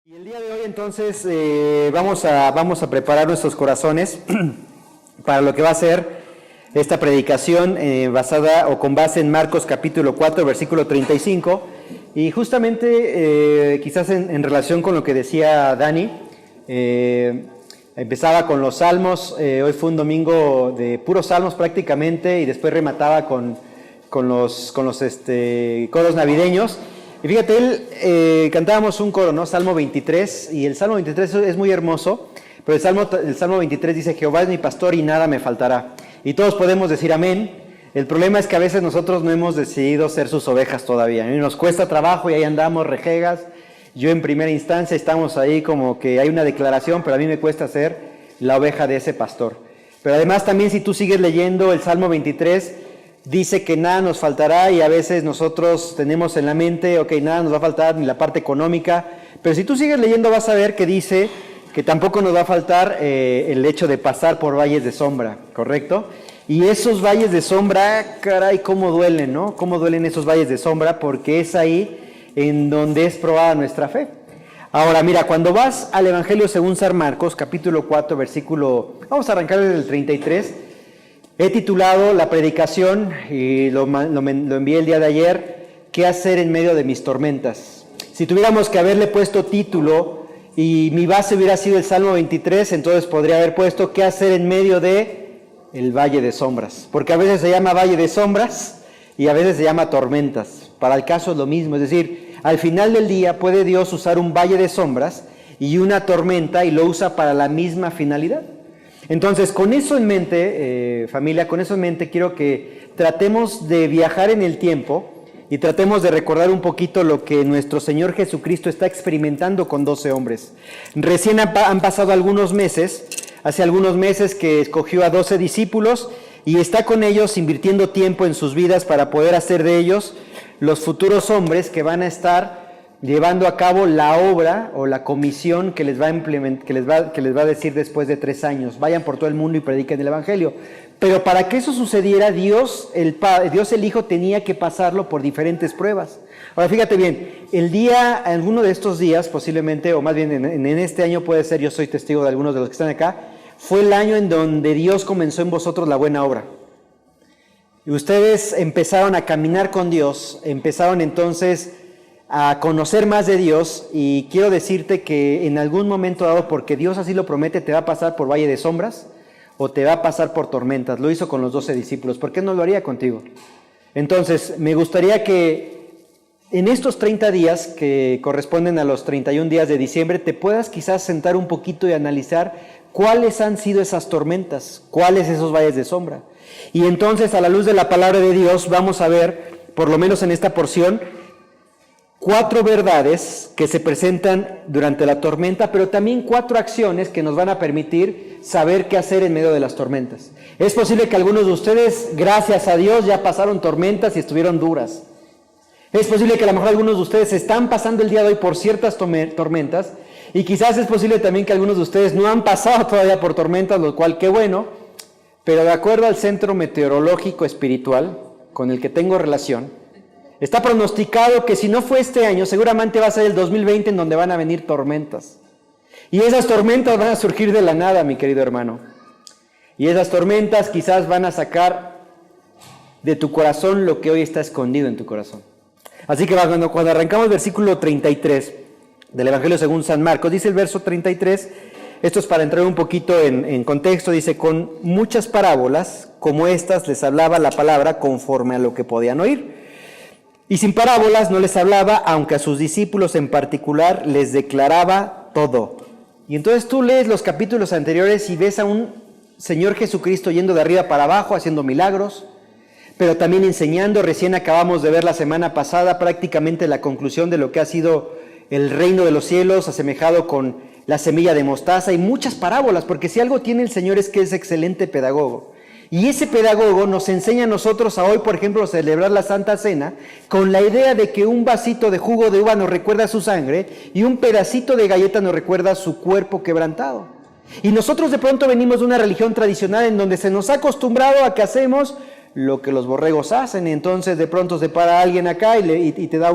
Y el día de hoy entonces vamos a preparar nuestros corazones para lo que va a ser esta predicación basada o con base en Marcos capítulo 4, versículo 35. Y justamente quizás en relación con lo que decía Dani, empezaba con los salmos. Hoy fue un domingo de puros salmos prácticamente y después remataba con los coros navideños. Y fíjate, cantábamos un coro, ¿no? Salmo 23, y el Salmo 23 es muy hermoso, pero el Salmo 23 dice: Jehová es mi pastor y nada me faltará. Y todos podemos decir amén. El problema es que a veces nosotros no hemos decidido ser sus ovejas todavía, ¿no? Y nos cuesta trabajo y ahí andamos rejegas. Yo en primera instancia estamos ahí como que hay una declaración, pero a mí me cuesta ser la oveja de ese pastor. Pero además también, si tú sigues leyendo el Salmo 23, dice que nada nos faltará, y a veces nosotros tenemos en la mente, ok, nada nos va a faltar, ni la parte económica, pero si tú sigues leyendo vas a ver que dice que tampoco nos va a faltar el hecho de pasar por valles de sombra, ¿correcto? Y esos valles de sombra, caray, cómo duelen, ¿no? Cómo duelen esos valles de sombra, porque es ahí en donde es probada nuestra fe. Ahora, mira, cuando vas al Evangelio según San Marcos, capítulo 4, versículo, vamos a arrancar desde el 33, he titulado la predicación, y lo envié el día de ayer, ¿qué hacer en medio de mis tormentas? Si tuviéramos que haberle puesto título y mi base hubiera sido el Salmo 23, entonces podría haber puesto ¿qué hacer en medio de el valle de sombras? Porque a veces se llama valle de sombras y a veces se llama tormentas. Para el caso es lo mismo, es decir, al final del día puede Dios usar un valle de sombras y una tormenta y lo usa para la misma finalidad. Entonces, con eso en mente, familia, con eso en mente, quiero que tratemos de viajar en el tiempo y tratemos de recordar un poquito lo que nuestro Señor Jesucristo está experimentando con 12 hombres. Recién han pasado algunos meses, hace algunos meses que escogió a 12 discípulos y está con ellos invirtiendo tiempo en sus vidas para poder hacer de ellos los futuros hombres que van a estar llevando a cabo la obra o la comisión que les va a decir después de 3 años. Vayan por todo el mundo y prediquen el Evangelio. Pero para que eso sucediera, Dios el Hijo tenía que pasarlo por diferentes pruebas. Ahora fíjate bien, alguno de estos días posiblemente, o más bien en este año puede ser, yo soy testigo de algunos de los que están acá, fue el año en donde Dios comenzó en vosotros la buena obra. Y ustedes empezaron a caminar con Dios, empezaron entonces a conocer más de Dios, y quiero decirte que en algún momento dado, porque Dios así lo promete, te va a pasar por valle de sombras o te va a pasar por tormentas. Lo hizo con los 12 discípulos, ¿por qué no lo haría contigo? Entonces, me gustaría que en estos 30 días que corresponden a los 31 días de diciembre, te puedas quizás sentar un poquito y analizar cuáles han sido esas tormentas, cuáles esos valles de sombra. Y entonces, a la luz de la palabra de Dios, vamos a ver, por lo menos en esta porción, 4 verdades que se presentan durante la tormenta, pero también 4 acciones que nos van a permitir saber qué hacer en medio de las tormentas. Es posible que algunos de ustedes, gracias a Dios, ya pasaron tormentas y estuvieron duras. Es posible que a lo mejor algunos de ustedes están pasando el día de hoy por ciertas tormentas, y quizás es posible también que algunos de ustedes no han pasado todavía por tormentas, lo cual qué bueno, pero de acuerdo al Centro Meteorológico Espiritual con el que tengo relación, está pronosticado que si no fue este año, seguramente va a ser el 2020 en donde van a venir tormentas. Y esas tormentas van a surgir de la nada, mi querido hermano. Y esas tormentas quizás van a sacar de tu corazón lo que hoy está escondido en tu corazón. Así que cuando arrancamos el versículo 33 del Evangelio según San Marcos, dice el verso 33, esto es para entrar un poquito en contexto, dice: con muchas parábolas como estas les hablaba la palabra conforme a lo que podían oír. Y sin parábolas no les hablaba, aunque a sus discípulos en particular les declaraba todo. Y entonces tú lees los capítulos anteriores y ves a un Señor Jesucristo yendo de arriba para abajo, haciendo milagros, pero también enseñando. Recién acabamos de ver la semana pasada prácticamente la conclusión de lo que ha sido el reino de los cielos, asemejado con la semilla de mostaza, y muchas parábolas, porque si algo tiene el Señor es que es excelente pedagogo. Y ese pedagogo nos enseña a nosotros a hoy, por ejemplo, celebrar la Santa Cena con la idea de que un vasito de jugo de uva nos recuerda su sangre y un pedacito de galleta nos recuerda su cuerpo quebrantado. Y nosotros de pronto venimos de una religión tradicional en donde se nos ha acostumbrado a que hacemos lo que los borregos hacen. Entonces de pronto se para alguien acá y te da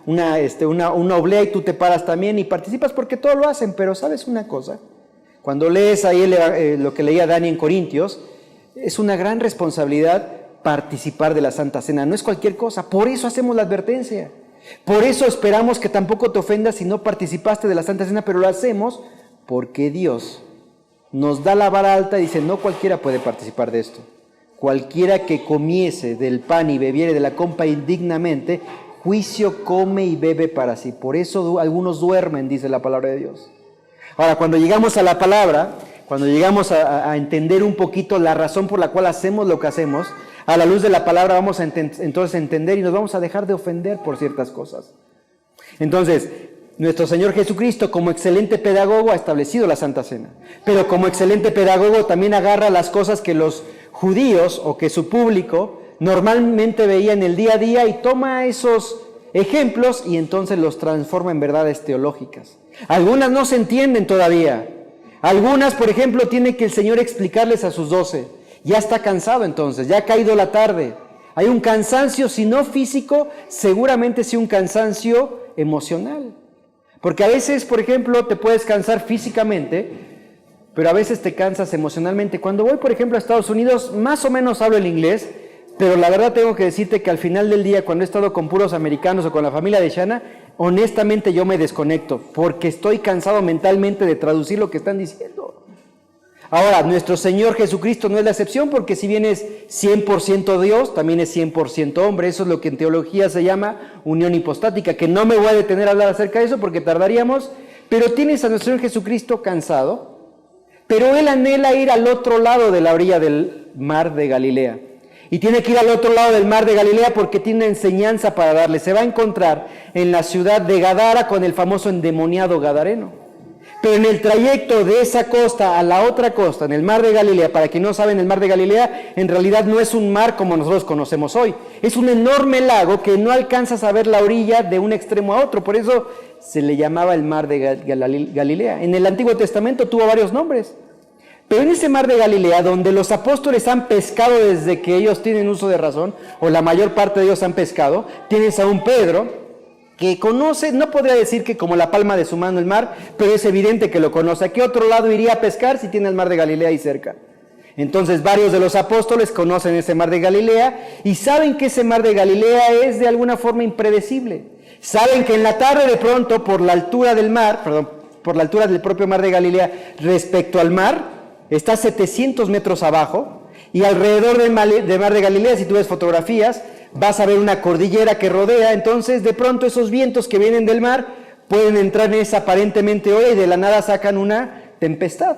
una oblea y tú te paras también y participas porque todo lo hacen, pero ¿sabes una cosa? Cuando lees ahí lo que leía Dani en Corintios, es una gran responsabilidad participar de la Santa Cena, no es cualquier cosa, por eso hacemos la advertencia, por eso esperamos que tampoco te ofendas si no participaste de la Santa Cena, pero lo hacemos porque Dios nos da la vara alta y dice, no cualquiera puede participar de esto. Cualquiera que comiese del pan y bebiere de la copa indignamente, juicio come y bebe para sí. Por eso algunos duermen, dice la palabra de Dios. Ahora, cuando llegamos a la palabra, cuando llegamos a entender un poquito la razón por la cual hacemos lo que hacemos, a la luz de la palabra vamos a entonces entender y nos vamos a dejar de ofender por ciertas cosas. Entonces, nuestro Señor Jesucristo, como excelente pedagogo, ha establecido la Santa Cena. Pero como excelente pedagogo también agarra las cosas que los judíos o que su público normalmente veía en el día a día y toma esos ejemplos y entonces los transforma en verdades teológicas. Algunas no se entienden todavía. Algunas, por ejemplo, tiene que el Señor explicarles a sus 12. Ya está cansado entonces, ya ha caído la tarde. Hay un cansancio, si no físico, seguramente sí un cansancio emocional. Porque a veces, por ejemplo, te puedes cansar físicamente, pero a veces te cansas emocionalmente. Cuando voy, por ejemplo, a Estados Unidos, más o menos hablo el inglés, pero la verdad tengo que decirte que al final del día, cuando he estado con puros americanos o con la familia de Shana, honestamente yo me desconecto, porque estoy cansado mentalmente de traducir lo que están diciendo. Ahora, nuestro Señor Jesucristo no es la excepción, porque si bien es 100% Dios, también es 100% hombre. Eso es lo que en teología se llama unión hipostática, que no me voy a detener a hablar acerca de eso porque tardaríamos, pero tienes a nuestro Señor Jesucristo cansado, pero Él anhela ir al otro lado de la orilla del mar de Galilea. Y tiene que ir al otro lado del mar de Galilea porque tiene una enseñanza para darle. Se va a encontrar en la ciudad de Gadara con el famoso endemoniado gadareno. Pero en el trayecto de esa costa a la otra costa, en el mar de Galilea, para quien no saben, el mar de Galilea en realidad no es un mar como nosotros conocemos hoy. Es un enorme lago que no alcanzas a ver la orilla de un extremo a otro. Por eso se le llamaba el mar de Galilea. En el Antiguo Testamento tuvo varios nombres. Pero en ese mar de Galilea, donde los apóstoles han pescado desde que ellos tienen uso de razón, o la mayor parte de ellos han pescado, tienes a un Pedro que conoce, no podría decir que como la palma de su mano el mar, pero es evidente que lo conoce. ¿A qué otro lado iría a pescar si tiene el mar de Galilea ahí cerca? Entonces varios de los apóstoles conocen ese mar de Galilea y saben que ese mar de Galilea es de alguna forma impredecible. Saben que en la tarde de pronto, por la altura del propio mar de Galilea respecto al mar, está 700 metros abajo y alrededor del mar de Galilea, si tú ves fotografías, vas a ver una cordillera que rodea. Entonces de pronto esos vientos que vienen del mar pueden entrar en esa aparentemente ola y de la nada sacan una tempestad.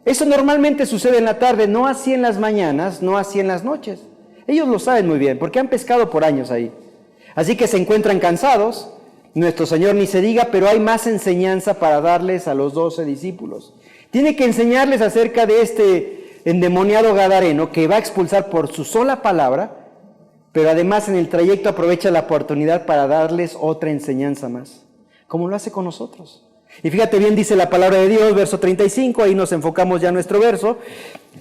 Eso normalmente sucede en la tarde, no así en las mañanas, no así en las noches. Ellos lo saben muy bien porque han pescado por años ahí. Así que se encuentran cansados, nuestro Señor ni se diga, pero hay más enseñanza para darles a los 12 discípulos. Tiene que enseñarles acerca de este endemoniado gadareno que va a expulsar por su sola palabra, pero además en el trayecto aprovecha la oportunidad para darles otra enseñanza más, como lo hace con nosotros. Y fíjate bien, dice la palabra de Dios, verso 35, ahí nos enfocamos ya en nuestro verso,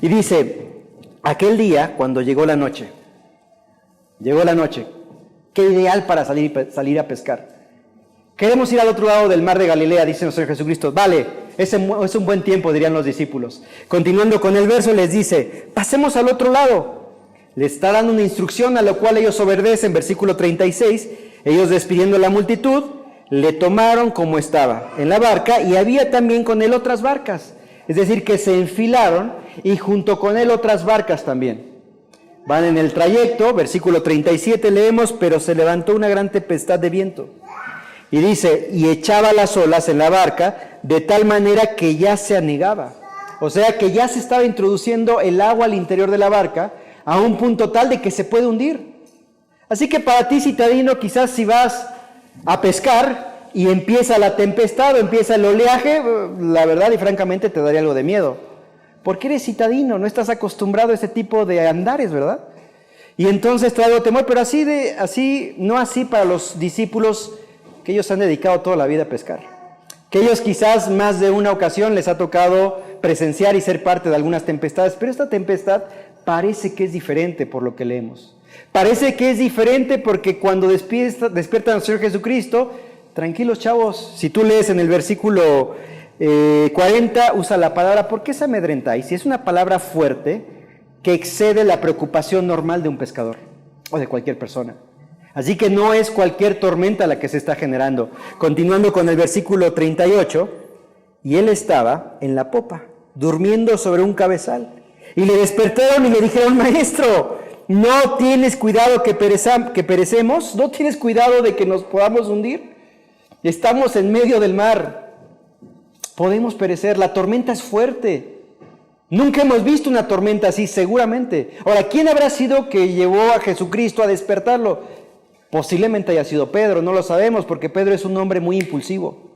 y dice, aquel día cuando llegó la noche, qué ideal para salir a pescar. Queremos ir al otro lado del mar de Galilea, dice nuestro Señor Jesucristo. Vale, es un buen tiempo, dirían los discípulos. Continuando con el verso, les dice, pasemos al otro lado. Le está dando una instrucción a la cual ellos obedecen, versículo 36. Ellos despidiendo a la multitud, le tomaron como estaba en la barca y había también con él otras barcas. Es decir, que se enfilaron y junto con él otras barcas también. Van en el trayecto, versículo 37 leemos, pero se levantó una gran tempestad de viento. Y dice, y echaba las olas en la barca de tal manera que ya se anegaba. O sea que ya se estaba introduciendo el agua al interior de la barca a un punto tal de que se puede hundir. Así que para ti, citadino, quizás si vas a pescar y empieza la tempestad o empieza el oleaje, la verdad y francamente te daría algo de miedo. Porque eres citadino, no estás acostumbrado a ese tipo de andares, ¿verdad? Y entonces te da algo de temor, pero no así para los discípulos que ellos han dedicado toda la vida a pescar. Que ellos quizás más de una ocasión les ha tocado presenciar y ser parte de algunas tempestades, pero esta tempestad parece que es diferente por lo que leemos. Parece que es diferente porque cuando despiertan al Señor Jesucristo, tranquilos chavos, si tú lees en el versículo 40, usa la palabra, ¿por qué se amedrentáis? Y es una palabra fuerte que excede la preocupación normal de un pescador o de cualquier persona. Así que no es cualquier tormenta la que se está generando. Continuando con el versículo 38, y él estaba en la popa, durmiendo sobre un cabezal. Y le despertaron y le dijeron, maestro, ¿no tienes cuidado que perecemos? ¿No tienes cuidado de que nos podamos hundir? Estamos en medio del mar. Podemos perecer. La tormenta es fuerte. Nunca hemos visto una tormenta así, seguramente. Ahora, ¿quién habrá sido que llevó a Jesucristo a despertarlo? Posiblemente haya sido Pedro, no lo sabemos, porque Pedro es un hombre muy impulsivo.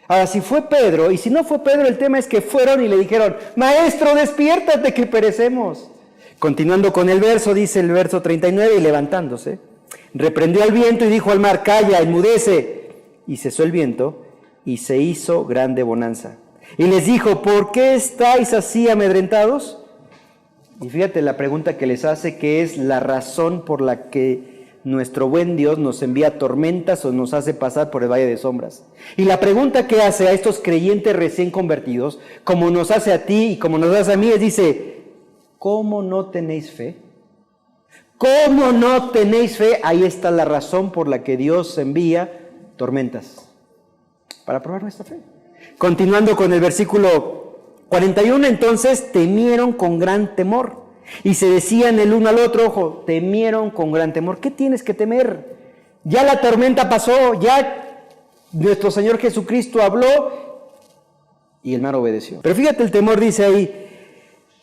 Ahora, si fue Pedro, y si no fue Pedro, el tema es que fueron y le dijeron, maestro, despiértate que perecemos. Continuando con el verso, dice el verso 39, y levantándose, reprendió al viento y dijo al mar, calla, enmudece. Y cesó el viento, y se hizo grande bonanza. Y les dijo, ¿por qué estáis así amedrentados? Y fíjate la pregunta que les hace, que es la razón por la que nuestro buen Dios nos envía tormentas o nos hace pasar por el valle de sombras. Y la pregunta que hace a estos creyentes recién convertidos, como nos hace a ti y como nos hace a mí, es dice, ¿cómo no tenéis fe? ¿Cómo no tenéis fe? Ahí está la razón por la que Dios envía tormentas, para probar nuestra fe. Continuando con el versículo 41, entonces temieron con gran temor. Y se decían el uno al otro, ojo, temieron con gran temor. ¿Qué tienes que temer? Ya la tormenta pasó, ya nuestro Señor Jesucristo habló y el mar obedeció. Pero fíjate el temor, dice ahí,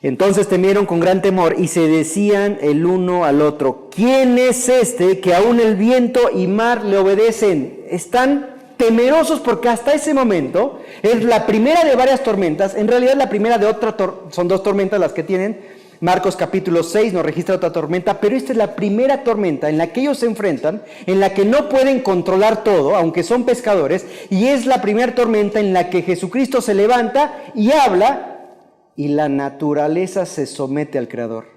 entonces temieron con gran temor y se decían el uno al otro, ¿quién es este que aún el viento y mar le obedecen? Están temerosos porque hasta ese momento es la primera de varias tormentas, en realidad la primera de otra, son dos tormentas las que tienen. Marcos capítulo 6 nos registra otra tormenta, pero esta es la primera tormenta en la que ellos se enfrentan, en la que no pueden controlar todo, aunque son pescadores, y es la primera tormenta en la que Jesucristo se levanta y habla, y la naturaleza se somete al Creador.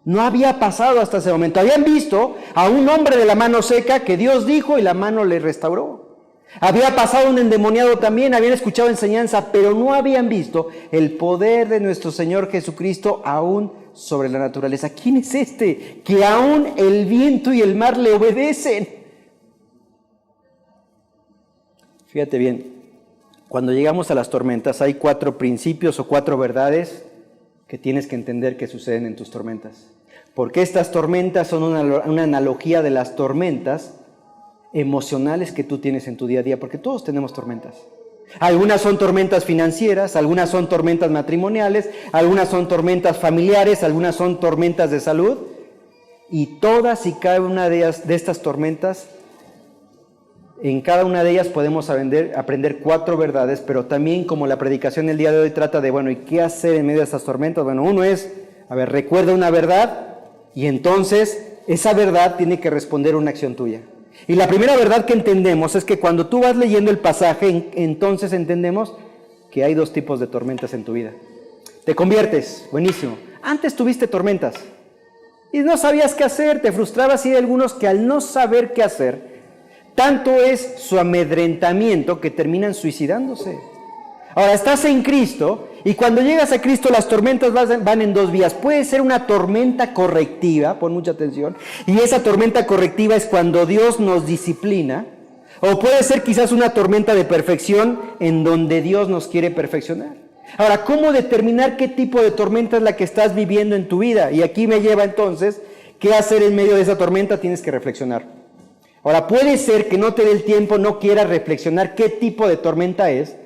No había pasado hasta ese momento. Habían visto a un hombre de la mano seca que Dios dijo y la mano le restauró. Había pasado un endemoniado también, habían escuchado enseñanza, pero no habían visto el poder de nuestro Señor Jesucristo aún sobre la naturaleza. ¿Quién es este que aún el viento y el mar le obedecen? Fíjate bien, cuando llegamos a las tormentas hay 4 principios o 4 verdades que tienes que entender que suceden en tus tormentas. Porque estas tormentas son una analogía de las tormentas emocionales que tú tienes en tu día a día, porque todos tenemos tormentas. Algunas son tormentas financieras, algunas son tormentas matrimoniales, algunas son tormentas familiares, algunas son tormentas de salud, y todas y cada una de estas tormentas, en cada una de ellas podemos aprender 4 verdades, pero también como la predicación el día de hoy trata de, bueno, ¿y qué hacer en medio de estas tormentas? Bueno, uno es, recuerda una verdad, y entonces esa verdad tiene que responder a una acción tuya. Y la primera verdad que entendemos es que cuando tú vas leyendo el pasaje, entonces entendemos que hay 2 tipos de tormentas en tu vida. Te conviertes, buenísimo. Antes tuviste tormentas y no sabías qué hacer, te frustrabas, y hay algunos que al no saber qué hacer, tanto es su amedrentamiento que terminan suicidándose. Ahora, estás en Cristo y cuando llegas a Cristo las tormentas van en 2 vías. Puede ser una tormenta correctiva, pon mucha atención, y esa tormenta correctiva es cuando Dios nos disciplina, o puede ser quizás una tormenta de perfección en donde Dios nos quiere perfeccionar. Ahora, ¿cómo determinar qué tipo de tormenta es la que estás viviendo en tu vida? Y aquí me lleva entonces, ¿qué hacer en medio de esa tormenta? Tienes que reflexionar. Ahora, puede ser que no te dé el tiempo, no quieras reflexionar qué tipo de tormenta es,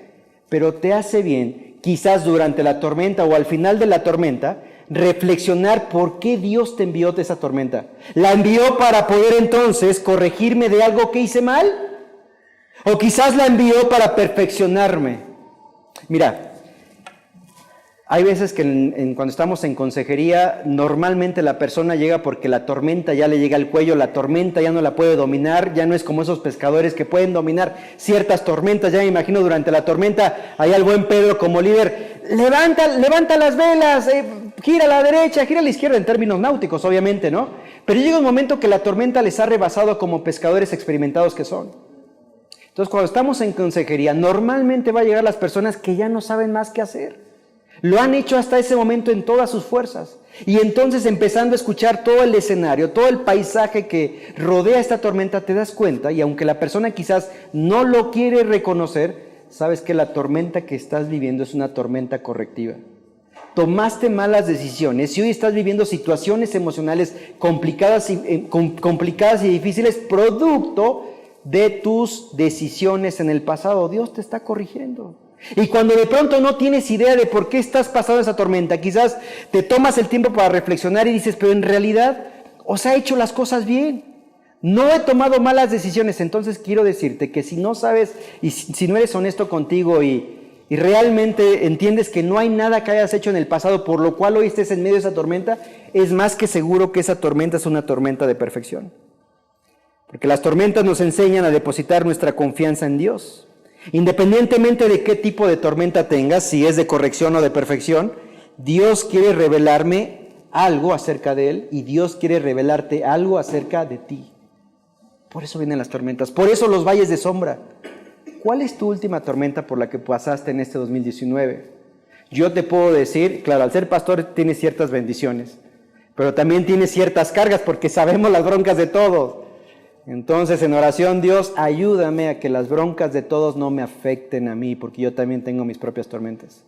pero te hace bien, quizás durante la tormenta o al final de la tormenta, reflexionar por qué Dios te envió de esa tormenta. ¿La envió para poder entonces corregirme de algo que hice mal? ¿O quizás la envió para perfeccionarme? Mira, hay veces que cuando estamos en consejería, normalmente la persona llega porque la tormenta ya le llega al cuello, la tormenta ya no la puede dominar, ya no es como esos pescadores que pueden dominar ciertas tormentas. Ya me imagino durante la tormenta, ahí al buen Pedro como líder, levanta las velas, gira a la derecha, gira a la izquierda, en términos náuticos obviamente, ¿no? Pero llega un momento que la tormenta les ha rebasado como pescadores experimentados que son. Entonces, cuando estamos en consejería, normalmente va a llegar las personas que ya no saben más qué hacer. Lo han hecho hasta ese momento en todas sus fuerzas. Y entonces, empezando a escuchar todo el escenario, todo el paisaje que rodea esta tormenta, te das cuenta, y aunque la persona quizás no lo quiere reconocer, sabes que la tormenta que estás viviendo es una tormenta correctiva. Tomaste malas decisiones y hoy estás viviendo situaciones emocionales complicadas y difíciles, producto de tus decisiones en el pasado. Dios te está corrigiendo. Y cuando de pronto no tienes idea de por qué estás pasando esa tormenta, quizás te tomas el tiempo para reflexionar y dices, pero en realidad os he hecho las cosas bien. No he tomado malas decisiones. Entonces quiero decirte que si no sabes y si no eres honesto contigo y realmente entiendes que no hay nada que hayas hecho en el pasado por lo cual hoy estés en medio de esa tormenta, es más que seguro que esa tormenta es una tormenta de perfección. Porque las tormentas nos enseñan a depositar nuestra confianza en Dios. Independientemente de qué tipo de tormenta tengas, si es de corrección o de perfección, Dios quiere revelarme algo acerca de Él y Dios quiere revelarte algo acerca de ti. Por eso vienen las tormentas, por eso los valles de sombra. ¿Cuál es tu última tormenta por la que pasaste en este 2019? Yo te puedo decir, claro, al ser pastor tienes ciertas bendiciones, pero también tienes ciertas cargas porque sabemos las broncas de todos. Entonces, en oración, Dios, ayúdame a que las broncas de todos no me afecten a mí, porque yo también tengo mis propias tormentas.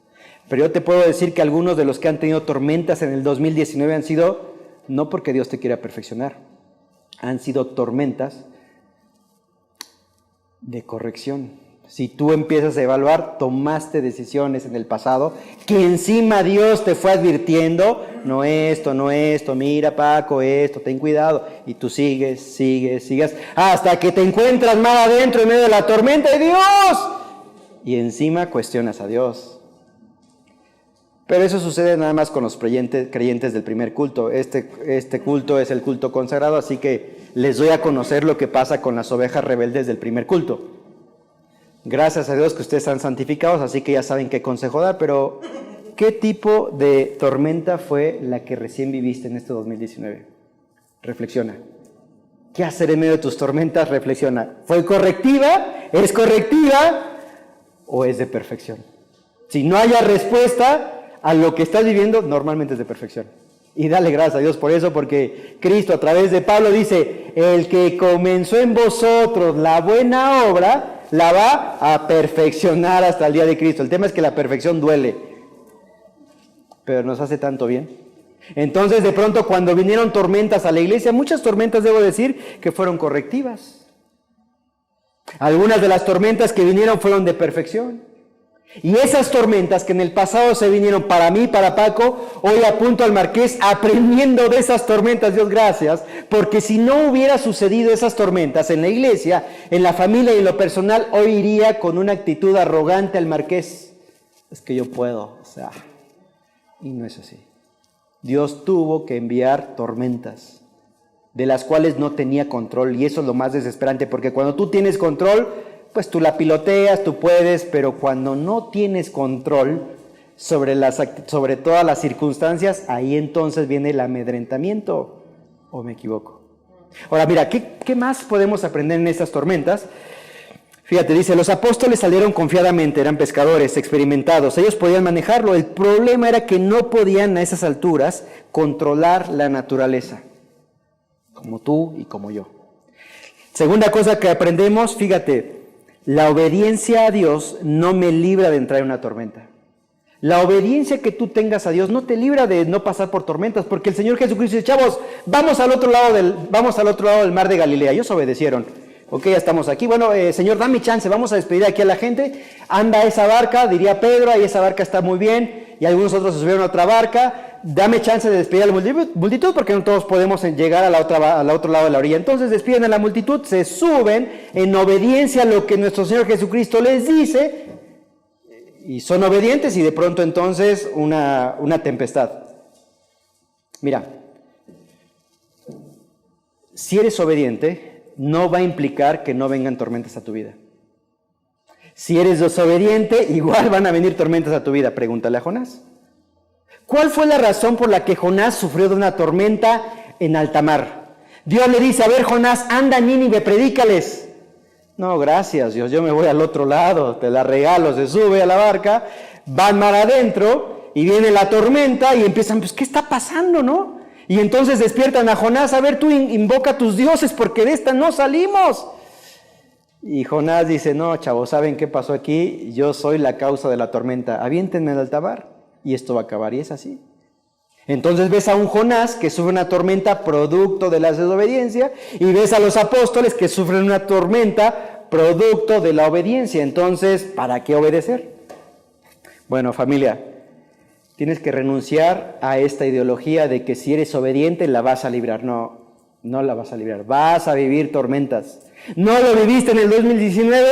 Pero yo te puedo decir que algunos de los que han tenido tormentas en el 2019 han sido, no porque Dios te quiera perfeccionar, han sido tormentas de corrección. Si tú empiezas a evaluar, tomaste decisiones en el pasado, que encima Dios te fue advirtiendo, no esto, mira Paco, esto, ten cuidado, y tú sigues, hasta que te encuentras más adentro en medio de la tormenta de Dios, y encima cuestionas a Dios. Pero eso sucede nada más con los creyentes del primer culto. Este culto es el culto consagrado, así que les doy a conocer lo que pasa con las ovejas rebeldes del primer culto. Gracias a Dios que ustedes están santificados, así que ya saben qué consejo dar, pero ¿qué tipo de tormenta fue la que recién viviste en este 2019? Reflexiona. ¿Qué hacer en medio de tus tormentas? Reflexiona. ¿Fue correctiva? ¿Es correctiva? ¿O es de perfección? Si no haya respuesta a lo que estás viviendo, normalmente es de perfección. Y dale gracias a Dios por eso, porque Cristo a través de Pablo dice, el que comenzó en vosotros la buena obra, la va a perfeccionar hasta el día de Cristo. El tema es que la perfección duele, pero nos hace tanto bien. Entonces, de pronto, cuando vinieron tormentas a la iglesia, muchas tormentas, debo decir, que fueron correctivas. Algunas de las tormentas que vinieron fueron de perfección. Y esas tormentas que en el pasado se vinieron para mí, para Paco, hoy apunto al Marqués aprendiendo de esas tormentas, Dios gracias, porque si no hubiera sucedido esas tormentas en la iglesia, en la familia y en lo personal, hoy iría con una actitud arrogante al Marqués. Es que yo puedo, y no es así. Dios tuvo que enviar tormentas, de las cuales no tenía control, y eso es lo más desesperante, porque cuando tú tienes control, pues tú la piloteas, tú puedes, pero cuando no tienes control sobre todas las circunstancias, ahí entonces viene el amedrentamiento, ¿o me equivoco? Ahora mira, ¿qué más podemos aprender en estas tormentas? Fíjate, dice, los apóstoles salieron confiadamente, eran pescadores experimentados, ellos podían manejarlo, el problema era que no podían a esas alturas controlar la naturaleza, como tú y como yo. Segunda cosa que aprendemos, fíjate, la obediencia a Dios no me libra de entrar en una tormenta. La obediencia que tú tengas a Dios no te libra de no pasar por tormentas, porque el Señor Jesucristo dice, chavos, vamos al otro lado del mar de Galilea. Ellos obedecieron. Ok, ya estamos aquí. Bueno, Señor, dame chance, vamos a despedir aquí a la gente. Anda esa barca, diría Pedro, ahí esa barca está muy bien. Y algunos otros se subieron a otra barca. Dame chance de despedir a la multitud porque no todos podemos llegar al otro lado de la orilla. Entonces despiden a la multitud, se suben en obediencia a lo que nuestro Señor Jesucristo les dice y son obedientes y de pronto entonces una tempestad. Mira, si eres obediente, no va a implicar que no vengan tormentas a tu vida. Si eres desobediente, igual van a venir tormentas a tu vida. Pregúntale a Jonás. ¿Cuál fue la razón por la que Jonás sufrió de una tormenta en alta mar? Dios le dice, a ver, Jonás, anda a Nínive, predícales. No, gracias, Dios, yo me voy al otro lado, te la regalo. Se sube a la barca, van mar adentro y viene la tormenta y empiezan, pues, ¿qué está pasando, no? Y entonces despiertan a Jonás, a ver, tú invoca a tus dioses porque de esta no salimos. Y Jonás dice, no, chavos, ¿saben qué pasó aquí? Yo soy la causa de la tormenta, aviéntenme al altar y esto va a acabar, y es así. Entonces ves a un Jonás que sufre una tormenta producto de la desobediencia y ves a los apóstoles que sufren una tormenta producto de la obediencia. Entonces, ¿para qué obedecer? Bueno, familia, tienes que renunciar a esta ideología de que si eres obediente la vas a librar. No, no la vas a librar, vas a vivir tormentas. No lo viviste en el 2019,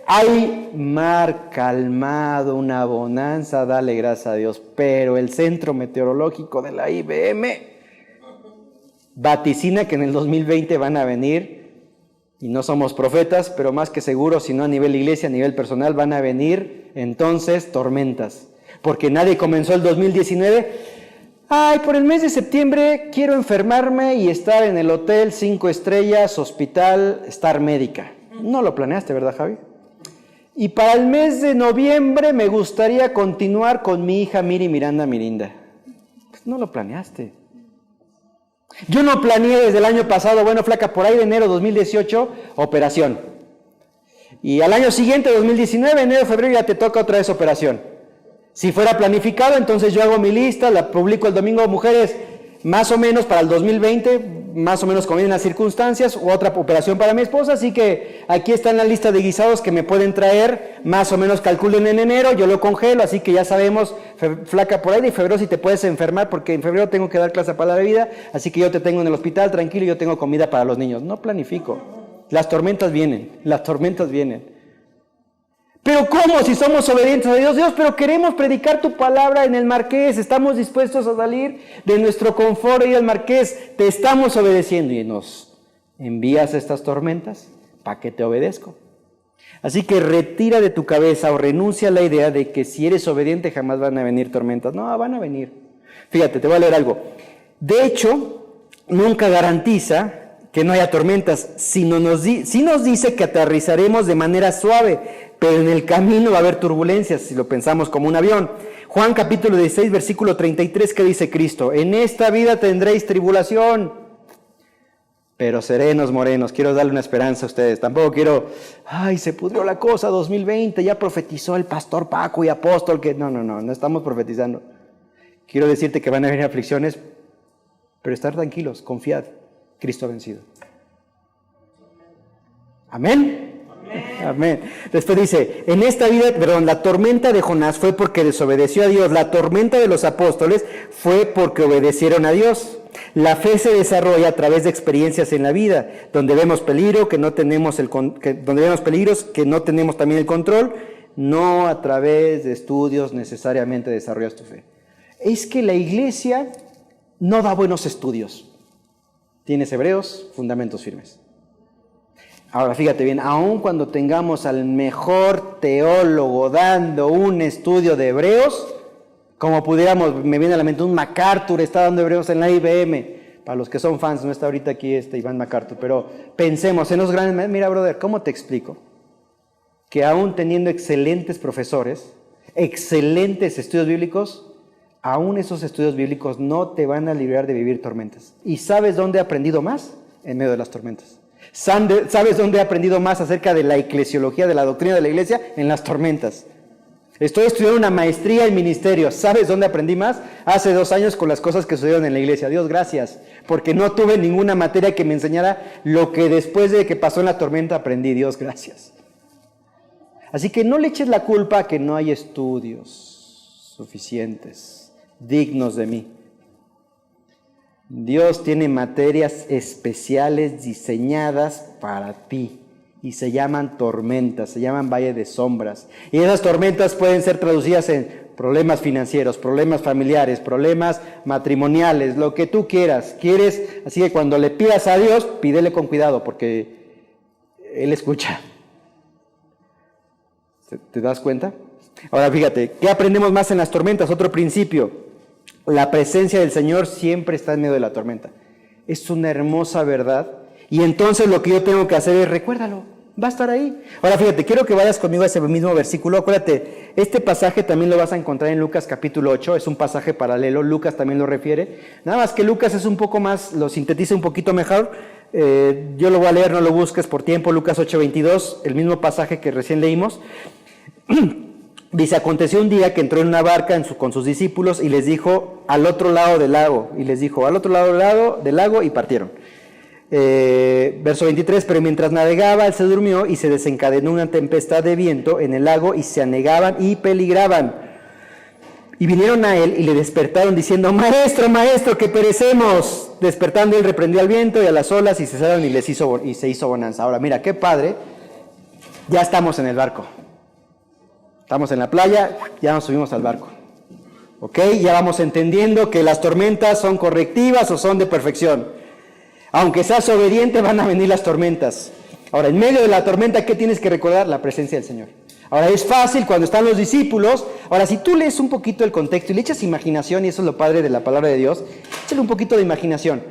hay mar calmado, una bonanza, dale gracias a Dios. Pero el Centro Meteorológico de la IBM vaticina que en el 2020 van a venir, y no somos profetas, pero más que seguro, si no a nivel iglesia, a nivel personal, van a venir entonces tormentas. Porque nadie comenzó el 2019... Ay, por el mes de septiembre quiero enfermarme y estar en el hotel 5 estrellas, hospital, Star Médica. No lo planeaste, ¿verdad, Javi? Y para el mes de noviembre me gustaría continuar con mi hija Miri Miranda Mirinda. Pues no lo planeaste. Yo no planeé desde el año pasado, bueno, flaca, por ahí de enero 2018, operación. Y al año siguiente, 2019, enero, febrero, ya te toca otra vez operación. Si fuera planificado, entonces yo hago mi lista, la publico el domingo, mujeres, más o menos para el 2020, más o menos como vienen las circunstancias, u otra operación para mi esposa, así que aquí está en la lista de guisados que me pueden traer, más o menos calculen en enero, yo lo congelo, así que ya sabemos, flaca, por ahí de febrero si te puedes enfermar, porque en febrero tengo que dar clase para la vida, así que yo te tengo en el hospital, tranquilo, yo tengo comida para los niños. No planifico, las tormentas vienen, las tormentas vienen. Pero ¿cómo? Si somos obedientes a Dios, Dios, pero queremos predicar tu palabra en el Marqués, estamos dispuestos a salir de nuestro confort y ir al Marqués, te estamos obedeciendo y nos envías estas tormentas, ¿para qué te obedezco? Así que retira de tu cabeza o renuncia a la idea de que si eres obediente jamás van a venir tormentas. No, van a venir. Fíjate, te voy a leer algo. De hecho, nunca garantiza que no haya tormentas, sí nos dice que aterrizaremos de manera suave, pero en el camino va a haber turbulencias, si lo pensamos como un avión. Juan capítulo 16, versículo 33, ¿qué dice Cristo? En esta vida tendréis tribulación, pero serenos, morenos. Quiero darle una esperanza a ustedes. Tampoco quiero, ay, se pudrió la cosa, 2020, ya profetizó el pastor Paco y apóstol, que no estamos profetizando. Quiero decirte que van a venir aflicciones, pero estar tranquilos, confiad. Cristo ha vencido. Amén. Amén. Después dice, en esta vida, la tormenta de Jonás fue porque desobedeció a Dios. La tormenta de los apóstoles fue porque obedecieron a Dios. La fe se desarrolla a través de experiencias en la vida, donde vemos peligro, donde vemos peligros que no tenemos también el control, no a través de estudios necesariamente desarrollas tu fe. Es que la iglesia no da buenos estudios. Tienes Hebreos, fundamentos firmes. Ahora fíjate bien, aun cuando tengamos al mejor teólogo dando un estudio de Hebreos, como pudiéramos, me viene a la mente un MacArthur, está dando Hebreos en la IBM, para los que son fans, no está ahorita aquí Iván MacArthur, pero pensemos en los grandes, mira brother, ¿cómo te explico? Que aún teniendo excelentes profesores, excelentes estudios bíblicos, aún esos estudios bíblicos no te van a librar de vivir tormentas. ¿Y sabes dónde he aprendido más? En medio de las tormentas. ¿Sabes dónde he aprendido más acerca de la eclesiología, de la doctrina de la iglesia? En las tormentas. Estoy estudiando una maestría en ministerio. ¿Sabes dónde aprendí más? Hace 2 años con las cosas que sucedieron en la iglesia. Dios gracias, porque no tuve ninguna materia que me enseñara lo que después de que pasó en la tormenta aprendí. Dios gracias. Así que no le eches la culpa a que no hay estudios suficientes dignos de mí. Dios tiene materias especiales diseñadas para ti y se llaman tormentas, se llaman valle de sombras. Y esas tormentas pueden ser traducidas en problemas financieros, problemas familiares, problemas matrimoniales, lo que tú quieras. Así que cuando le pidas a Dios, pídele con cuidado porque Él escucha. ¿Te das cuenta? Ahora fíjate, ¿qué aprendemos más en las tormentas? Otro principio. La presencia del Señor siempre está en medio de la tormenta. Es una hermosa verdad. Y entonces lo que yo tengo que hacer es recuérdalo. Va a estar ahí. Ahora fíjate, quiero que vayas conmigo a ese mismo versículo. Acuérdate, este pasaje también lo vas a encontrar en Lucas capítulo 8. Es un pasaje paralelo. Lucas también lo refiere. Nada más que Lucas es un poco más, lo sintetiza un poquito mejor. Yo lo voy a leer, no lo busques por tiempo. Lucas 8:22, el mismo pasaje que recién leímos. Dice, aconteció un día que entró en una barca con sus discípulos y les dijo al otro lado del lago. Y les dijo al otro lado del lago y partieron. Verso 23, pero mientras navegaba él se durmió y se desencadenó una tempestad de viento en el lago y se anegaban y peligraban. Y vinieron a él y le despertaron diciendo, maestro, maestro, que perecemos. Despertando él reprendió al viento y a las olas y cesaron y se hizo bonanza. Ahora mira, qué padre, ya estamos en el barco. Estamos en la playa, ya nos subimos al barco. ¿Ok? Ya vamos entendiendo que las tormentas son correctivas o son de perfección. Aunque seas obediente, van a venir las tormentas. Ahora, en medio de la tormenta, ¿qué tienes que recordar? La presencia del Señor. Ahora, es fácil cuando están los discípulos. Ahora, si tú lees un poquito el contexto y le echas imaginación, y eso es lo padre de la palabra de Dios, échale un poquito de imaginación.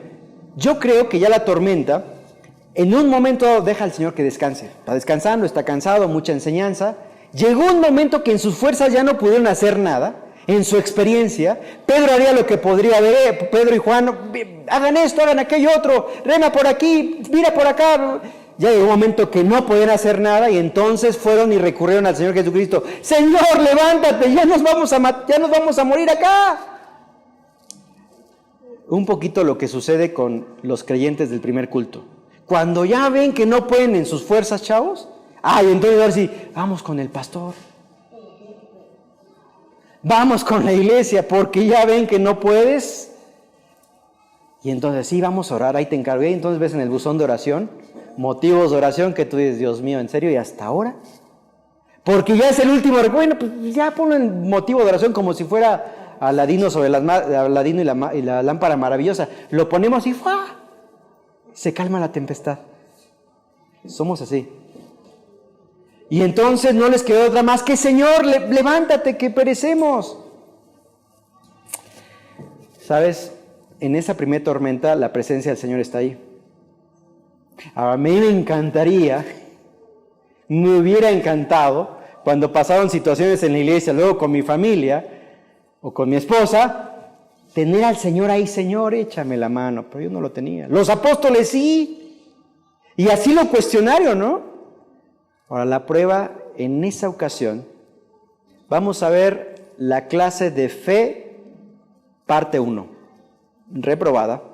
Yo creo que ya la tormenta, en un momento deja al Señor que descanse. Está descansando, está cansado, mucha enseñanza. Llegó un momento que en sus fuerzas ya no pudieron hacer nada. En su experiencia, Pedro haría lo que podría haber. Pedro y Juan, hagan esto, hagan aquello otro, rema por aquí, mira por acá. Ya llegó un momento que no podían hacer nada y entonces fueron y recurrieron al Señor Jesucristo. Señor, levántate, ya nos vamos a morir acá. Un poquito lo que sucede con los creyentes del primer culto. Cuando ya ven que no pueden en sus fuerzas, chavos, entonces ahora sí, vamos con el pastor. Vamos con la iglesia porque ya ven que no puedes. Y entonces sí, vamos a orar, ahí te encargué. Y entonces ves en el buzón de oración, motivos de oración que tú dices, Dios mío, ¿en serio? ¿Y hasta ahora? Porque ya es el último. Bueno, pues ya ponlo en motivo de oración como si fuera Aladino Aladino y la lámpara maravillosa. Lo ponemos y ¡fua! Se calma la tempestad. Somos así. Y entonces no les quedó otra más que, Señor, levántate, que perecemos. ¿Sabes? En esa primera tormenta la presencia del Señor está ahí. A mí me encantaría, me hubiera encantado, cuando pasaron situaciones en la iglesia, luego con mi familia o con mi esposa, tener al Señor ahí, Señor, échame la mano, pero yo no lo tenía. Los apóstoles sí, y así lo cuestionaron, ¿no? Ahora, la prueba en esa ocasión, vamos a ver la clase de fe, parte 1, reprobada.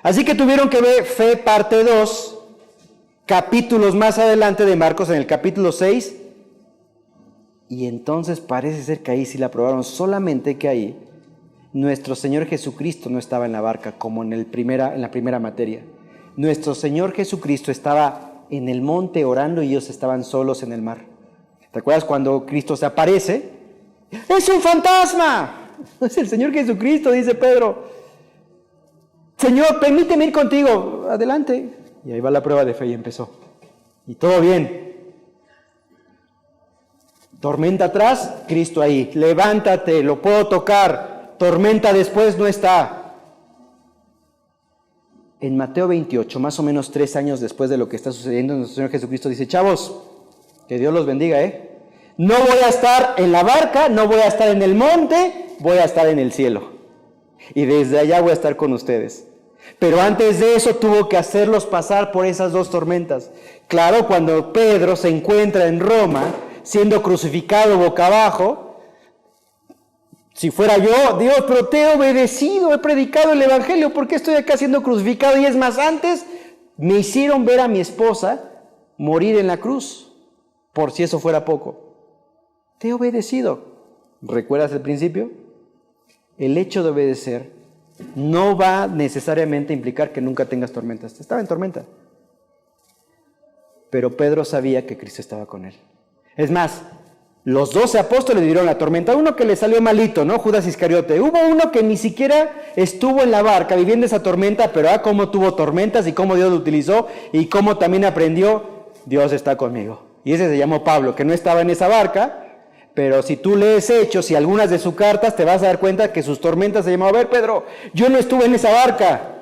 Así que tuvieron que ver fe, parte 2, capítulos más adelante de Marcos, en el capítulo 6, y entonces parece ser que ahí sí la aprobaron, solamente que ahí nuestro Señor Jesucristo no estaba en la barca, como en la primera materia. Nuestro Señor Jesucristo estaba en el monte orando y ellos estaban solos en el mar. ¿Te acuerdas cuando Cristo se aparece? ¡Es un fantasma! Es el Señor Jesucristo, dice Pedro. Señor, permíteme ir contigo. Adelante. Y ahí va la prueba de fe y empezó. Y todo bien. Tormenta atrás, Cristo ahí. Levántate, lo puedo tocar. Tormenta después, no está. En Mateo 28, más o menos 3 años después de lo que está sucediendo, nuestro Señor Jesucristo dice, chavos, que Dios los bendiga, no voy a estar en la barca, no voy a estar en el monte, voy a estar en el cielo. Y desde allá voy a estar con ustedes. Pero antes de eso tuvo que hacerlos pasar por esas 2 tormentas. Claro, cuando Pedro se encuentra en Roma, siendo crucificado boca abajo, si fuera yo, Dios, pero te he obedecido, he predicado el evangelio, ¿por qué estoy acá siendo crucificado? Y es más, antes me hicieron ver a mi esposa morir en la cruz, por si eso fuera poco. Te he obedecido. ¿Recuerdas el principio? El hecho de obedecer no va necesariamente a implicar que nunca tengas tormentas. Estaba en tormenta. Pero Pedro sabía que Cristo estaba con él. Es más, los 12 apóstoles vivieron la tormenta. Uno que le salió malito, ¿no? Judas Iscariote. Hubo uno que ni siquiera estuvo en la barca viviendo esa tormenta, pero cómo tuvo tormentas y cómo Dios lo utilizó y cómo también aprendió, Dios está conmigo. Y ese se llamó Pablo, que no estaba en esa barca, pero si tú lees Hechos y algunas de sus cartas, te vas a dar cuenta que sus tormentas se llamaban, a ver, Pedro, yo no estuve en esa barca.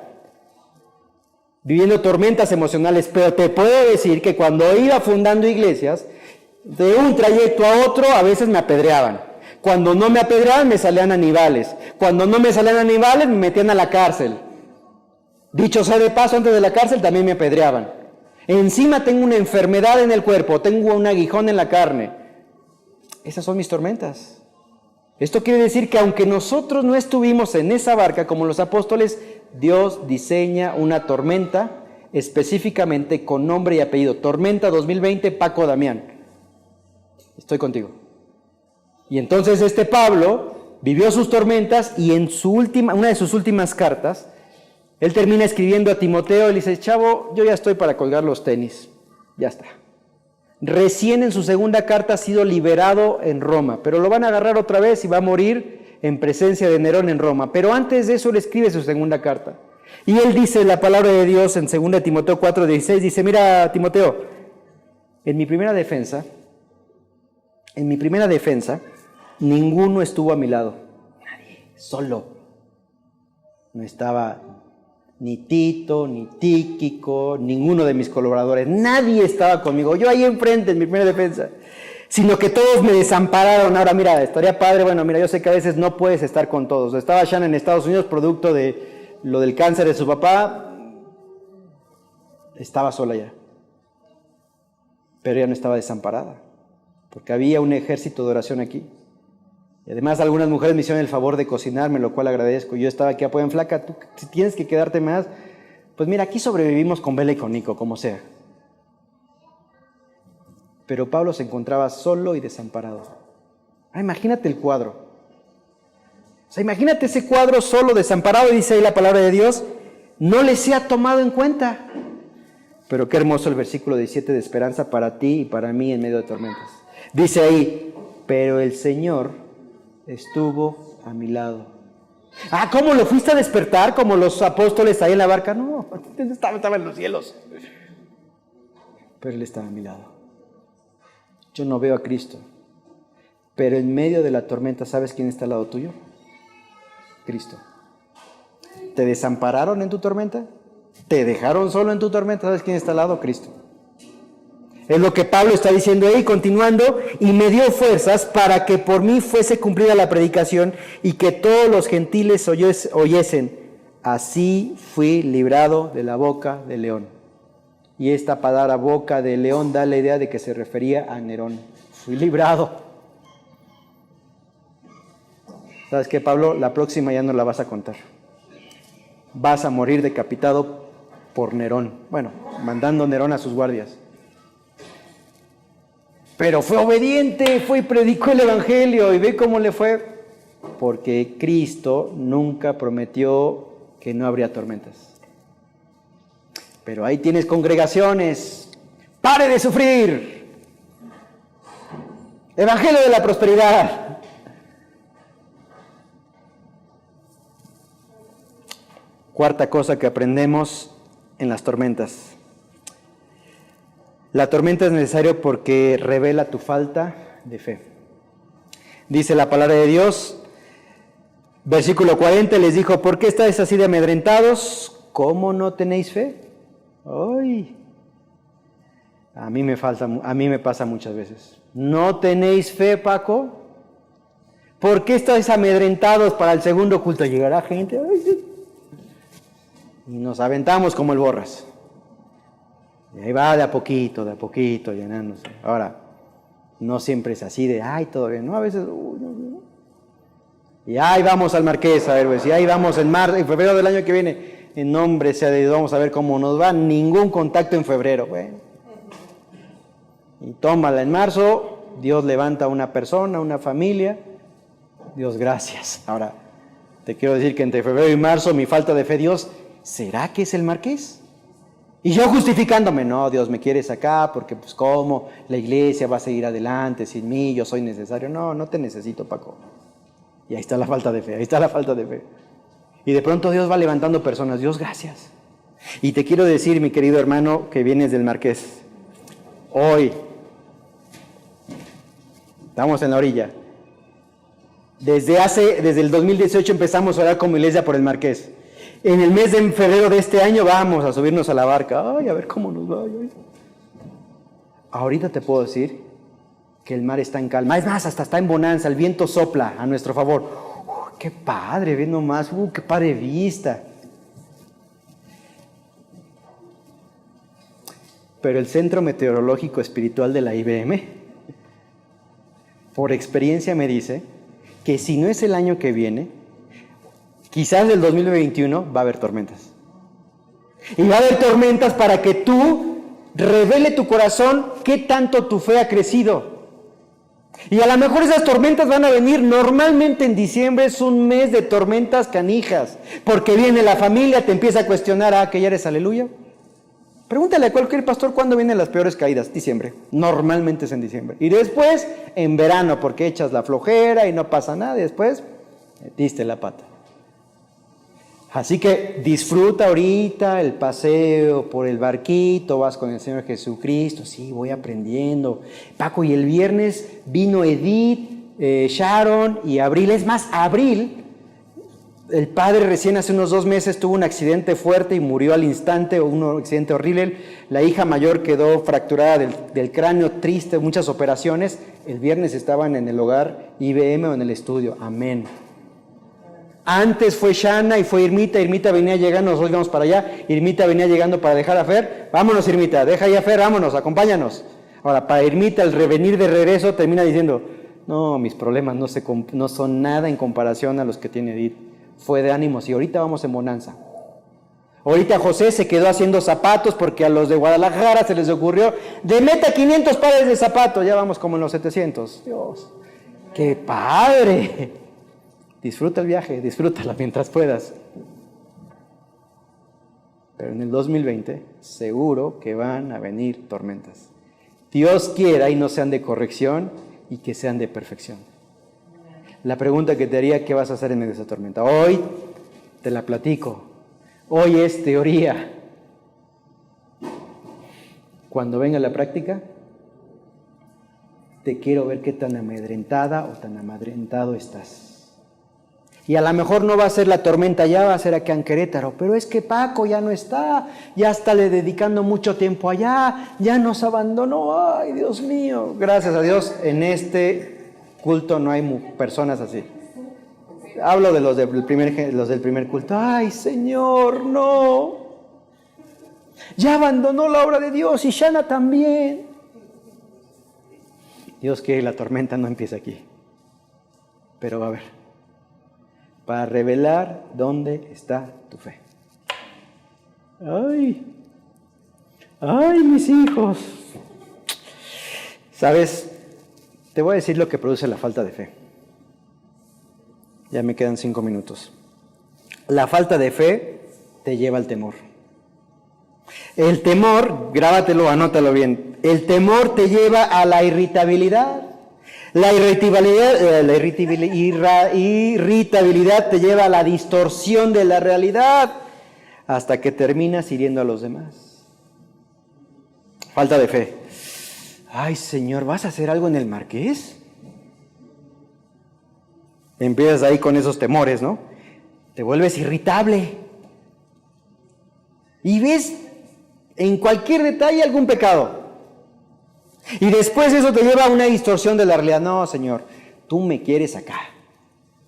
viviendo tormentas emocionales, pero te puedo decir que cuando iba fundando iglesias, de un trayecto a otro a veces me apedreaban. Cuando no me apedreaban me salían aníbales. Cuando no me salían aníbales me metían a la cárcel. Dicho sea de paso, antes de la cárcel también me apedreaban. Encima tengo una enfermedad en el cuerpo, tengo un aguijón en la carne. Esas son mis tormentas. Esto quiere decir que aunque nosotros no estuvimos en esa barca como los apóstoles, Dios diseña una tormenta específicamente con nombre y apellido. Tormenta 2020, Paco Damián. Estoy contigo. Y entonces Pablo vivió sus tormentas y en una de sus últimas cartas, él termina escribiendo a Timoteo y le dice, chavo, yo ya estoy para colgar los tenis. Ya está. Recién en su segunda carta ha sido liberado en Roma, pero lo van a agarrar otra vez y va a morir en presencia de Nerón en Roma. Pero antes de eso le escribe su segunda carta. Y él dice la palabra de Dios en 2 Timoteo 4:16, dice, mira Timoteo, en mi primera defensa, ninguno estuvo a mi lado. Nadie, solo. No estaba ni Tito, ni Tíquico, ninguno de mis colaboradores. Nadie estaba conmigo. Yo ahí enfrente, en mi primera defensa. Sino que todos me desampararon. Ahora, mira, estaría padre. Bueno, mira, yo sé que a veces no puedes estar con todos. Estaba Shanna en Estados Unidos, producto de lo del cáncer de su papá. Estaba sola ya. Pero ella no estaba desamparada. Porque había un ejército de oración aquí. Y además algunas mujeres me hicieron el favor de cocinarme, lo cual agradezco. Yo estaba aquí apoyando, flaca, tú si tienes que quedarte más, pues mira, aquí sobrevivimos con Bela y con Nico, como sea. Pero Pablo se encontraba solo y desamparado. Imagínate el cuadro. O sea, imagínate ese cuadro solo, desamparado, y dice ahí la palabra de Dios, no les sea tomado en cuenta. Pero qué hermoso el versículo 17 de esperanza para ti y para mí en medio de tormentas. Dice ahí, pero el Señor estuvo a mi lado. ¿Cómo lo fuiste a despertar como los apóstoles ahí en la barca? No, estaba en los cielos. Pero Él estaba a mi lado. Yo no veo a Cristo. Pero en medio de la tormenta, ¿sabes quién está al lado tuyo? Cristo. ¿Te desampararon en tu tormenta? ¿Te dejaron solo en tu tormenta? ¿Sabes quién está al lado? Cristo. Es lo que Pablo está diciendo ahí, continuando, y me dio fuerzas para que por mí fuese cumplida la predicación y que todos los gentiles oyesen. Así fui librado de la boca del león. Y esta palabra boca del león da la idea de que se refería a Nerón. Fui librado. ¿Sabes qué, Pablo? La próxima ya no la vas a contar. Vas a morir decapitado por Nerón. Bueno, mandando Nerón a sus guardias. Pero fue obediente, fue y predicó el evangelio, y ve cómo le fue. Porque Cristo nunca prometió que no habría tormentas. Pero ahí tienes congregaciones. ¡Pare de sufrir! Evangelio de la prosperidad. Cuarta cosa que aprendemos en las tormentas. La tormenta es necesaria porque revela tu falta de fe. Dice la palabra de Dios, versículo 40, les dijo, ¿por qué estáis así de amedrentados? ¿Cómo no tenéis fe? ¡Ay! A mí me pasa muchas veces. ¿No tenéis fe, Paco? ¿Por qué estáis amedrentados para el segundo culto? ¿Llegará gente? ¡Ay! Y nos aventamos como el borras. Y ahí va de a poquito llenándose. Ahora, no siempre es así de, ay, todo bien, ¿no? A veces, y ahí vamos al Marqués, a ver, pues, y ahí vamos en febrero del año que viene, en nombre sea de Dios, vamos a ver cómo nos va, ningún contacto en febrero, bueno. Y tómala en marzo, Dios levanta a una persona, una familia, Dios, gracias. Ahora, te quiero decir que entre febrero y marzo, mi falta de fe, Dios, ¿será que es el Marqués? Y yo justificándome, no, Dios, me quieres acá, porque pues cómo, la iglesia va a seguir adelante sin mí, yo soy necesario. No, no te necesito, Paco. Y ahí está la falta de fe, Y de pronto Dios va levantando personas, Dios, gracias. Y te quiero decir, mi querido hermano, que vienes del Marqués, hoy, estamos en la orilla. Desde el 2018 empezamos a orar como iglesia por el Marqués. En el mes de febrero de este año vamos a subirnos a la barca. Ay, a ver cómo nos va. Ay. Ahorita te puedo decir que el mar está en calma. Es más, hasta está en bonanza. El viento sopla a nuestro favor. ¡Qué padre! Ve nomás. ¡Qué padre vista! Pero el Centro Meteorológico Espiritual de la IBM, por experiencia me dice que si no es el año que viene, quizás del 2021 va a haber tormentas. Y va a haber tormentas para que tú revele tu corazón qué tanto tu fe ha crecido. Y a lo mejor esas tormentas van a venir. Normalmente en diciembre es un mes de tormentas canijas, porque viene la familia, te empieza a cuestionar, que ya eres aleluya. Pregúntale a cualquier pastor cuándo vienen las peores caídas. Diciembre. Normalmente es en diciembre. Y después en verano, porque echas la flojera y no pasa nada. Y después metiste la pata. Así que disfruta ahorita el paseo por el barquito, vas con el Señor Jesucristo. Sí, voy aprendiendo. Paco, y el viernes vino Edith, Sharon y Abril. Es más, Abril, el padre recién hace unos 2 meses tuvo un accidente fuerte y murió al instante, un accidente horrible. La hija mayor quedó fracturada del cráneo, triste, muchas operaciones. El viernes estaban en el hogar IBM o en el estudio. Amén. Antes fue Shana y fue Irmita. Irmita venía llegando, nosotros íbamos para allá. Irmita venía llegando para dejar a Fer. Vámonos, Irmita, deja ya a Fer, vámonos, acompáñanos. Ahora, para Irmita, el revenir de regreso termina diciendo, no, mis problemas no son nada en comparación a los que tiene Edith. Fue de ánimos y ahorita vamos en bonanza. Ahorita José se quedó haciendo zapatos porque a los de Guadalajara se les ocurrió, de meta 500 pares de zapatos, ya vamos como en los 700. Dios, ¡qué padre! Disfruta el viaje, disfrútala mientras puedas. Pero en el 2020 seguro que van a venir tormentas. Dios quiera y no sean de corrección y que sean de perfección. La pregunta que te haría, ¿qué vas a hacer en medio de esa tormenta? Hoy te la platico. Hoy es teoría. Cuando venga la práctica, te quiero ver qué tan amedrentada o tan amedrentado estás. Y a lo mejor no va a ser la tormenta allá, va a ser acá en Querétaro. Pero es que Paco ya no está, ya está le dedicando mucho tiempo allá, ya nos abandonó. Ay, Dios mío. Gracias a Dios, en este culto no hay personas así. Hablo de los del primer culto. Ay, Señor, no. Ya abandonó la obra de Dios y Shana también. Dios quiere que la tormenta no empiece aquí. Pero va a haber. Para revelar dónde está tu fe. Ay, mis hijos. ¿Sabes? Te voy a decir lo que produce la falta de fe. Ya me quedan 5 minutos. La falta de fe te lleva al temor. El temor, grábatelo, anótalo bien. El temor te lleva a la irritabilidad. La irritabilidad te lleva a la distorsión de la realidad hasta que terminas hiriendo a los demás. Falta de fe. Ay, Señor, ¿vas a hacer algo en el Marqués? Empiezas ahí con esos temores, ¿no? Te vuelves irritable. Y ves en cualquier detalle algún pecado. Y después eso te lleva a una distorsión de la realidad. No, Señor, tú me quieres acá.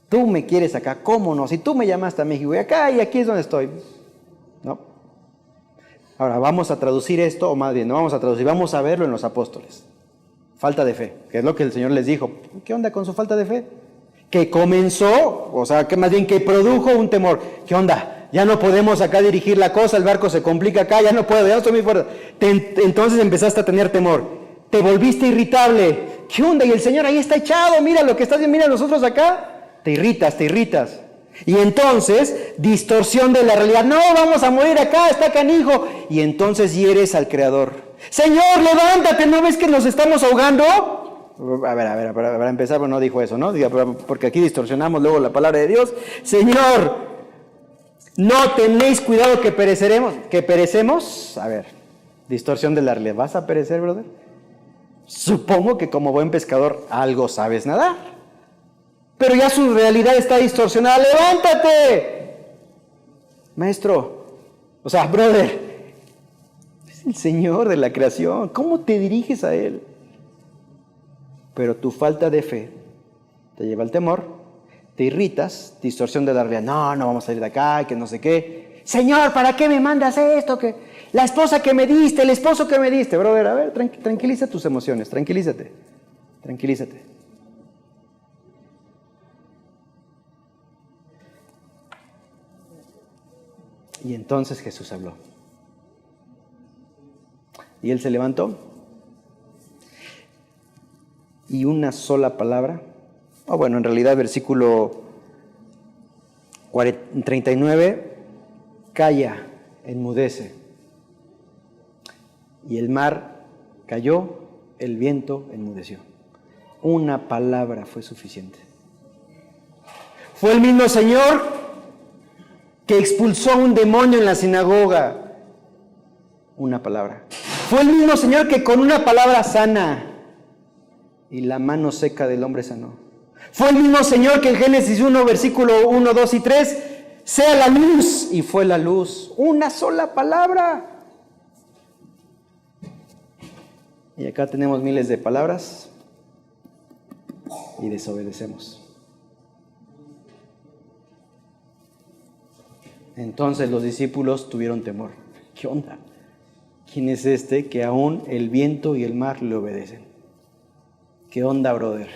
Tú me quieres acá. ¿Cómo no? Si tú me llamaste a México y acá y aquí es donde estoy. No. Ahora, vamos a traducir esto, o más bien, no vamos a traducir, vamos a verlo en los apóstoles. Falta de fe, que es lo que el Señor les dijo. ¿Qué onda con su falta de fe? Que comenzó, o sea, que más bien que produjo un temor. ¿Qué onda? Ya no podemos acá dirigir la cosa, el barco se complica acá, ya no puedo, ya no estoy muy fuerte. Entonces empezaste a tener temor. Te volviste irritable. ¿Qué onda? Y el Señor ahí está echado, mira lo que estás viendo, mira nosotros acá. Te irritas. Y entonces, distorsión de la realidad. No, vamos a morir acá, está canijo. Y entonces hieres al Creador. Señor, levántate, ¿no ves que nos estamos ahogando? A ver, para empezar, pues no dijo eso, ¿no? Porque aquí distorsionamos luego la palabra de Dios. Señor, ¿no tenéis cuidado que pereceremos? ¿Que perecemos? A ver, distorsión de la realidad. ¿Vas a perecer, brother? Supongo que como buen pescador algo sabes nadar. Pero ya su realidad está distorsionada. ¡Levántate! maestro, o sea, brother, es el Señor de la creación, ¿cómo te diriges a Él? Pero tu falta de fe te lleva al temor, te irritas, distorsión de la realidad, no vamos a salir de acá, que no sé qué. Señor, ¿para qué me mandas esto? Que la esposa que me diste, el esposo que me diste. Brother, a ver, tranquiliza tus emociones, tranquilízate. Y entonces Jesús habló. Y él se levantó. Y una sola palabra, en realidad versículo 39, calla, enmudece. Y el mar cayó, el viento enmudeció. Una palabra fue suficiente. Fue el mismo Señor que expulsó a un demonio en la sinagoga. Una palabra. Fue el mismo Señor que con una palabra sana y la mano seca del hombre sanó. Fue el mismo Señor que en Génesis 1, versículo 1, 2 y 3, sea la luz, y fue la luz. Una sola palabra. Y acá tenemos miles de palabras y desobedecemos. Entonces los discípulos tuvieron temor. ¿Qué onda? ¿Quién es este que aún el viento y el mar le obedecen? ¿Qué onda, brother?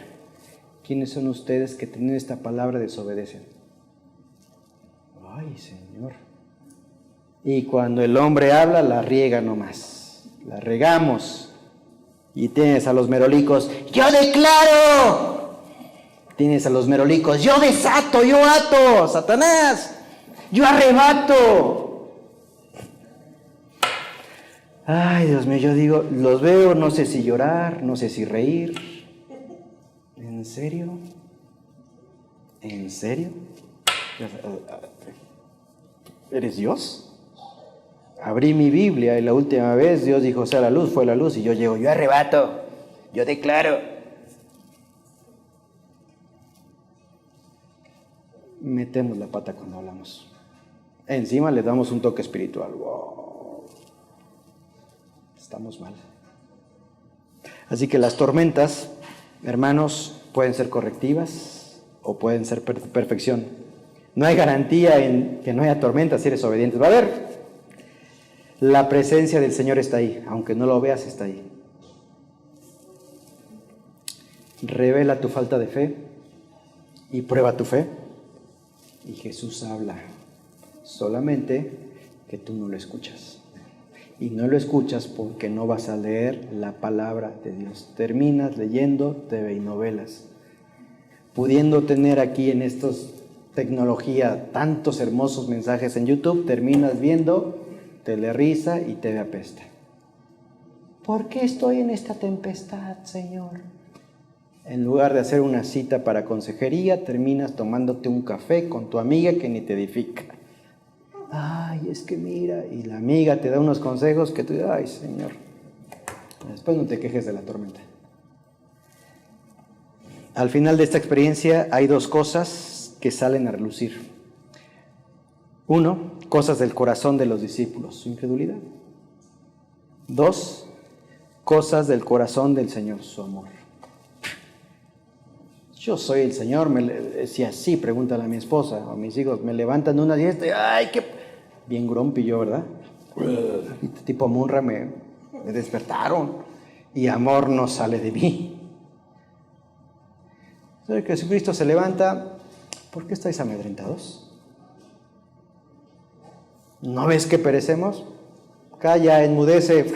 ¿Quiénes son ustedes que teniendo esta palabra desobedecen? Ay, Señor. Y cuando el hombre habla, la riega nomás. La regamos. Y tienes a los merolicos, yo declaro. Tienes a los merolicos, yo desato, yo ato, Satanás, yo arrebato. Ay, Dios mío, yo digo, los veo, no sé si llorar, no sé si reír. ¿En serio? ¿En serio? ¿Eres Dios? Abrí mi Biblia y la última vez Dios dijo, sea la luz, fue la luz. Y yo llego, yo arrebato, yo declaro. Metemos la pata cuando hablamos. Encima le damos un toque espiritual. Wow. Estamos mal. Así que las tormentas, hermanos, pueden ser correctivas o pueden ser perfección. No hay garantía en que no haya tormentas si eres obediente. Va a haber. La presencia del Señor está ahí, aunque no lo veas, está ahí. Revela tu falta de fe y prueba tu fe. Y Jesús habla, solamente que tú no lo escuchas. Y no lo escuchas porque no vas a leer la palabra de Dios. Terminas leyendo TV y novelas. Pudiendo tener aquí en estos tecnología tantos hermosos mensajes en YouTube, terminas viendo Telerisa y TV Apesta. ¿Por qué estoy en esta tempestad, Señor? En lugar de hacer una cita para consejería, terminas tomándote un café con tu amiga que ni te edifica. Ay, es que mira, y la amiga te da unos consejos que tú dices, ay, Señor. Después no te quejes de la tormenta. Al final de esta experiencia hay dos cosas que salen a relucir. Uno, cosas del corazón de los discípulos, su incredulidad. Dos, cosas del corazón del Señor, su amor. Yo soy el Señor, si así, pregúntale a mi esposa o a mis hijos, me levantan de una siesta y ¡ay, qué! Bien grumpy yo, ¿verdad? Tipo Munra me despertaron y amor no sale de mí. Entonces Jesucristo se levanta, ¿por qué estáis amedrentados? ¿No ves que perecemos? Calla, enmudece.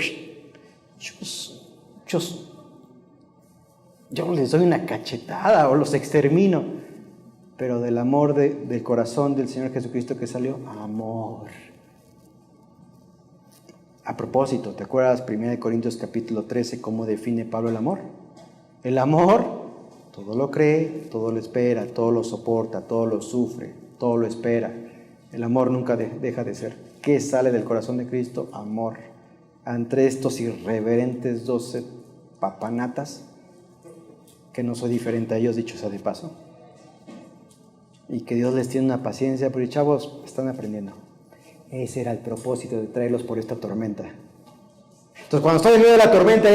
Yo les doy una cachetada o los extermino. Pero del amor del corazón del Señor Jesucristo que salió, amor. A propósito, ¿te acuerdas 1 Corintios capítulo 13 cómo define Pablo el amor? El amor todo lo cree, todo lo espera, todo lo soporta, todo lo sufre, todo lo espera. El amor nunca deja de ser. ¿Qué sale del corazón de Cristo? Amor. Entre estos irreverentes 12 papanatas, que no soy diferente a ellos, dicho sea de paso, y que Dios les tiene una paciencia, pero chavos, están aprendiendo. Ese era el propósito de traerlos por esta tormenta. Entonces, cuando estoy en medio de la tormenta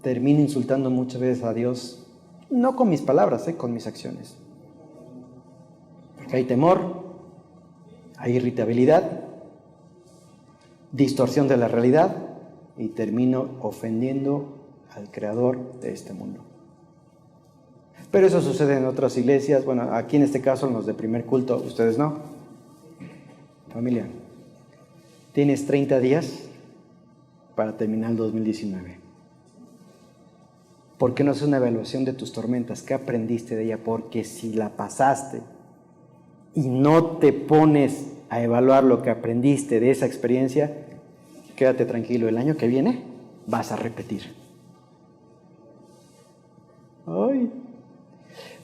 termino insultando muchas veces a Dios, no con mis palabras, con mis acciones. Porque hay temor, hay irritabilidad, distorsión de la realidad y termino ofendiendo al creador de este mundo. Pero eso sucede en otras iglesias, bueno, aquí en este caso en los de primer culto, ustedes no. Familia, tienes 30 días para terminar el 2019. ¿Por qué no haces una evaluación de tus tormentas? ¿Qué aprendiste de ella? Porque si la pasaste y no te pones a evaluar lo que aprendiste de esa experiencia, quédate tranquilo, el año que viene vas a repetir. Ay.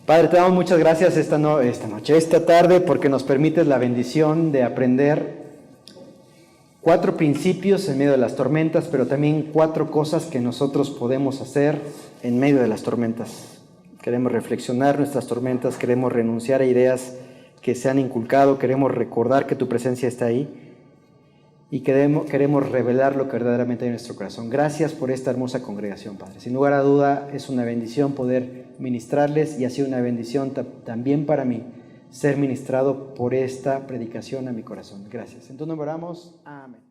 Padre, te damos muchas gracias esta tarde, porque nos permites la bendición de aprender 4 principios en medio de las tormentas, pero también 4 cosas que nosotros podemos hacer en medio de las tormentas. Queremos reflexionar nuestras tormentas, queremos renunciar a ideas que se han inculcado, queremos recordar que tu presencia está ahí y queremos revelar lo que verdaderamente hay en nuestro corazón. Gracias por esta hermosa congregación, Padre. Sin lugar a duda es una bendición poder ministrarles y ha sido una bendición también para mí ser ministrado por esta predicación a mi corazón. Gracias. En tu nombre oramos. Amén.